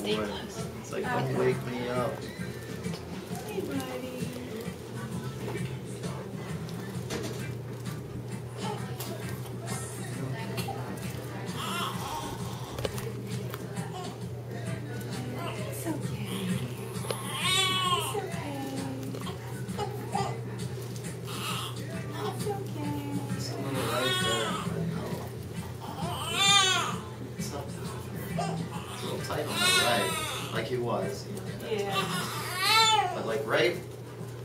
boy. It's like, don't wake me up. Hey, buddy. It's okay. It's okay. It's okay. It's a little right there. It's up. It's a little tight on the right, like he was. Yeah. But like right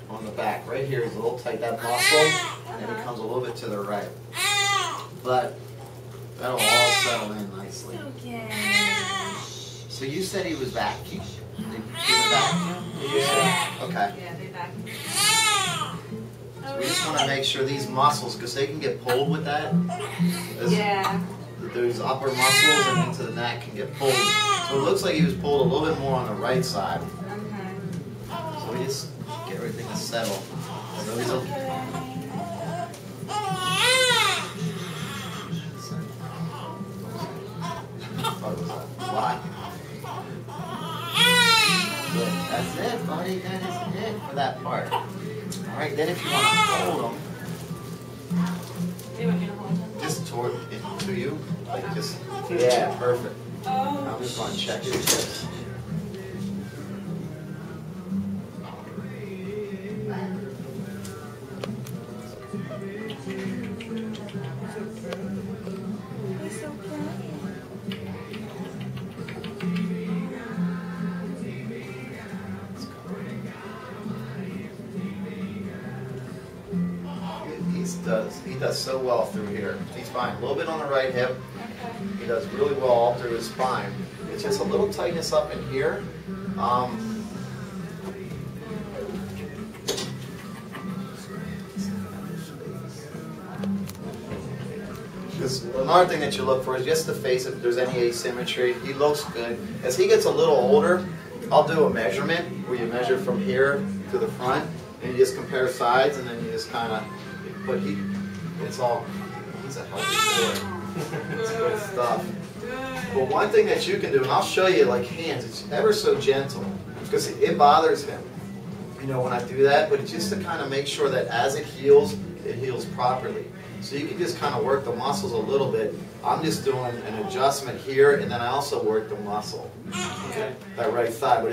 on the back, right here is a little tight, that muscle, and it comes a little bit to the right. But that'll all settle in nicely. Okay. So you said he was back. He was back? Yeah. Okay. Yeah, they back. So we just want to make sure these muscles, because they can get pulled with that. Yeah. Those upper muscles and into the neck can get pulled. So it looks like he was pulled a little bit more on the right side. Okay. So we just get everything to settle. So he's okay. Why? Good. That's it, buddy. That is it for that part. Alright, then if you want to hold them, You want me to hold them? just toward into you. Like just, yeah, perfect. Oh. I'm just going to check your hips. It's okay. He does so well through here. He's fine. A little bit on the right hip. Okay. He does really well all through his spine. It's just a little tightness up in here. Because another thing that you look for is just the face, if there's any asymmetry. He looks good. As he gets a little older, I'll do a measurement where you measure from here to the front, and you just compare sides, and then you just kind of, but he's a healthy boy. It's good stuff. But one thing that you can do, and I'll show you like hands, it's ever so gentle, because it bothers him, you know, when I do that, but it's just to kind of make sure that as it heals properly. So you can just kind of work the muscles a little bit. I'm just doing an adjustment here, and then I also work the muscle, okay, that right side. But